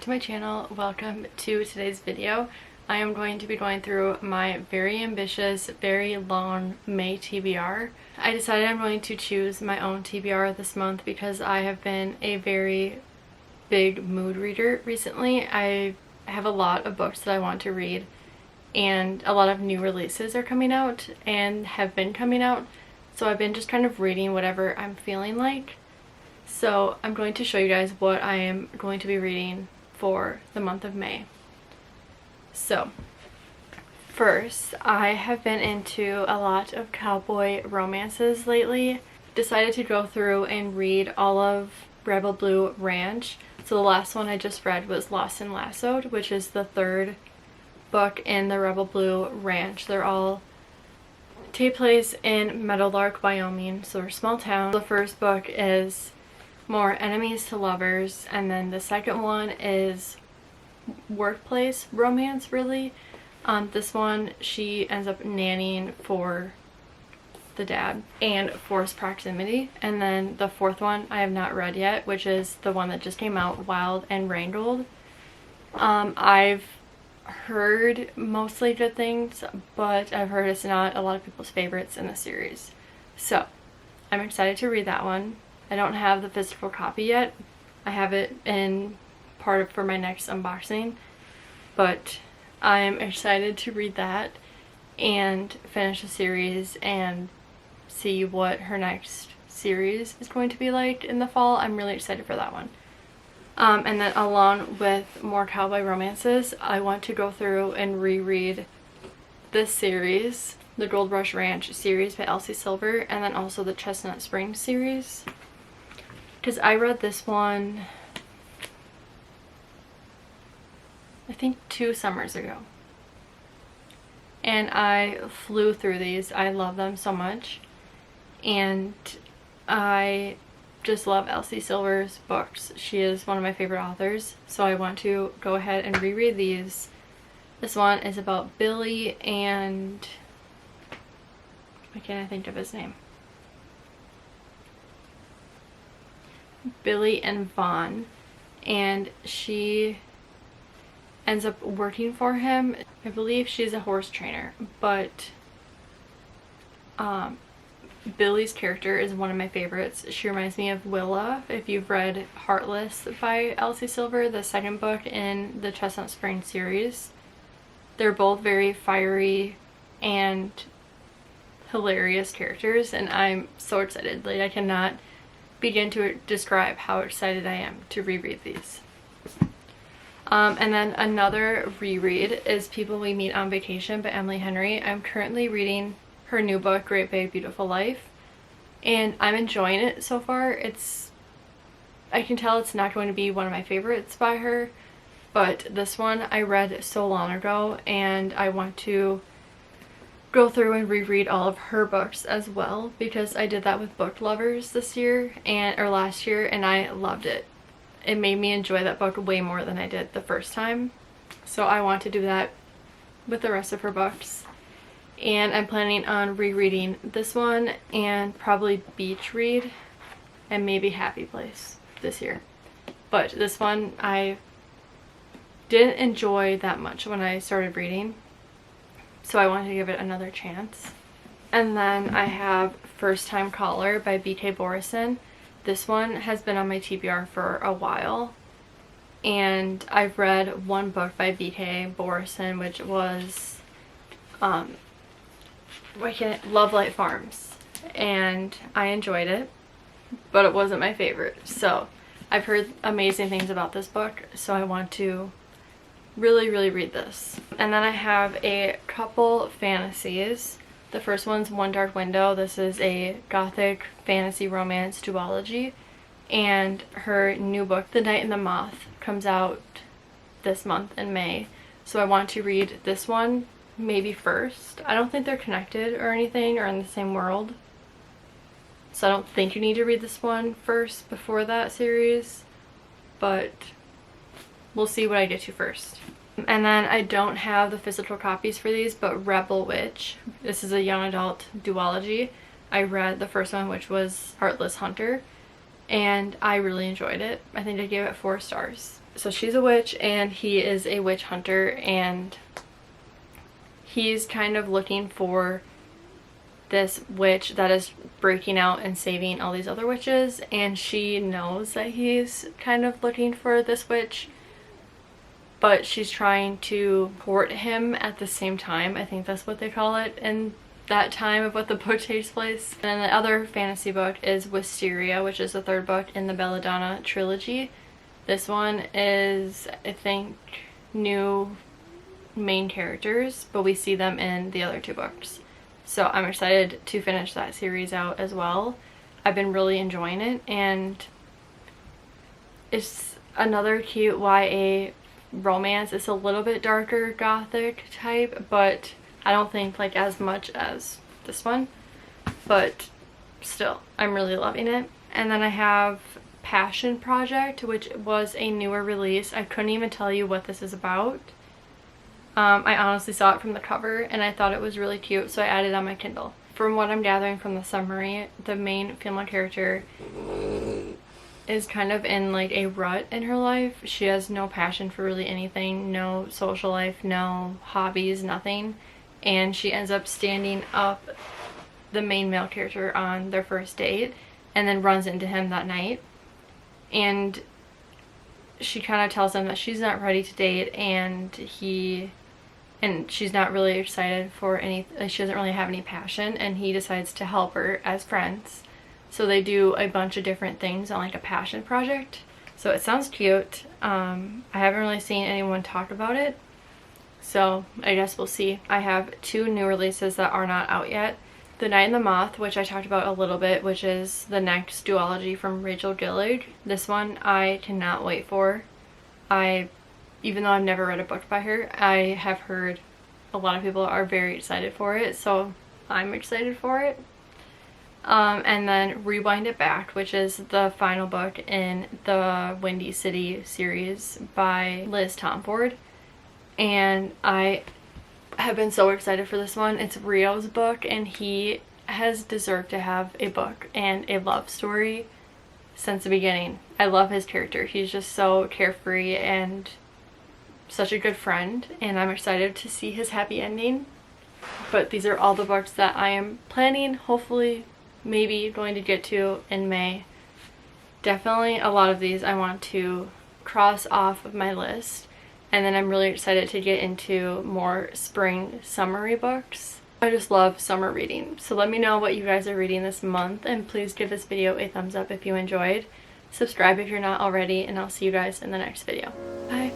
back to my channel. Welcome to today's video. I am going to be going through my very ambitious, very long May TBR. I decided I'm going to choose my own TBR this month because I have been a very big mood reader recently. I have a lot of books that I want to read and a lot of new releases are coming out and have been coming out. So I've been just kind of reading whatever I'm feeling like. So I'm going to show you guys what I am going to be reading for the month of May. So first, I have been into a lot of cowboy romances lately. Decided to go through and read all of Rebel Blue Ranch. So the last one I just read was Lost and Lassoed, which is the third book in the Rebel Blue Ranch. They're all take place in Meadowlark, Wyoming, so they're a small town. The first book is more enemies to lovers, and then the second one is workplace romance, really. This one, she ends up nannying for the dad and forced proximity. And then the fourth one I have not read yet, which is the one that just came out, Wild and Wrangled. I've heard mostly good things, but I've heard it's not a lot of people's favorites in the series. So I'm excited to read that one. I don't have the physical copy yet. I have it in part of for my next unboxing, but I'm excited to read that and finish the series and see what her next series is going to be like in the fall. I'm really excited for that one. And then along with more cowboy romances, I want to go through and reread this series, the Gold Rush Ranch series by Elsie Silver, and then also the Chestnut Springs series. Because I read this one, I think 2 summers ago. And I flew through these. I love them so much. And I just love Elsie Silver's books. She is one of my favorite authors. So I want to go ahead and reread these. This one is about Billy and... why can't I think of his name? Billy and Vaughn, and she ends up working for him. I believe she's a horse trainer, but Billy's character is one of my favorites. She reminds me of Willa, if you've read Heartless by Elsie Silver, the second book in the Chestnut Springs series. They're both very fiery and hilarious characters, and I'm so excited. Like, I cannot begin to describe how excited I am to reread these. And then another reread is People We Meet on Vacation by Emily Henry. I'm currently reading her new book, Great Big Beautiful Life, and I'm enjoying it so far. I can tell it's not going to be one of my favorites by her, but this one I read so long ago, and I want to go through and reread all of her books as well, because I did that with Book Lovers this year or last year, and I loved it. It made me enjoy that book way more than I did the first time. So I want to do that with the rest of her books. And I'm planning on rereading this one and probably Beach Read and maybe Happy Place this year. But this one I didn't enjoy that much when I started reading, so I wanted to give it another chance. And then I have First Time Caller by B.K. Borison. This one has been on my TBR for a while, and I've read one book by B.K. Borison, which was Love Light Farms, and I enjoyed it, but it wasn't my favorite. So I've heard amazing things about this book, so I want to really read this. And then I have a couple fantasies. The first one's One Dark Window. This is a gothic fantasy romance duology, and her new book, The Night and the Moth, comes out this month in May, so I want to read this one maybe first. I don't think they're connected or anything or in the same world, so I don't think you need to read this one first before that series, but we'll see what I get to first. And then I don't have the physical copies for these, but Rebel Witch, this is a young adult duology. I read the first one, which was Heartless Hunter, and I really enjoyed it. I think I gave it 4 stars. So she's a witch and he is a witch hunter, and he's kind of looking for this witch that is breaking out and saving all these other witches, and she knows that he's kind of looking for this witch, but she's trying to court him at the same time. I think that's what they call it in that time of what the book takes place. And then the other fantasy book is Wisteria, which is the 3rd book in the Belladonna trilogy. This one is, I think, new main characters, but we see them in the other 2 books. So I'm excited to finish that series out as well. I've been really enjoying it, and it's another cute YA romance. It's a little bit darker gothic type, but I don't think like as much as this one, but still I'm really loving it. And then I have Passion Project, which was a newer release. I couldn't even tell you what this is about. I honestly saw it from the cover and I thought it was really cute, so I added it on my Kindle. From what I'm gathering from the summary, the main female character is kind of in like a rut in her life. She has no passion for really anything, no social life, no hobbies, nothing. And she ends up standing up the main male character on their first date and then runs into him that night. And she kind of tells him that she's not ready to date, and she's not really excited for any, she doesn't really have any passion, and he decides to help her as friends. So they do a bunch of different things on like a passion project. So it sounds cute. I haven't really seen anyone talk about it, so I guess we'll see. I have 2 new releases that are not out yet. The Night and the Moth, which I talked about a little bit, which is the next duology from Rachel Gillig. This one I cannot wait for. Even though I've never read a book by her, I have heard a lot of people are very excited for it, so I'm excited for it. And then Rewind It Back, which is the final book in the Windy City series by Liz Tomford. And I have been so excited for this one. It's Rio's book, and he has deserved to have a book and a love story since the beginning. I love his character. He's just so carefree and such a good friend, and I'm excited to see his happy ending. But these are all the books that I am planning, hopefully, maybe going to get to in May. Definitely a lot of these I want to cross off of my list, and then I'm really excited to get into more spring summery books. I just love summer reading. So let me know what you guys are reading this month, and please give this video a thumbs up if you enjoyed. Subscribe if you're not already, and I'll see you guys in the next video. Bye!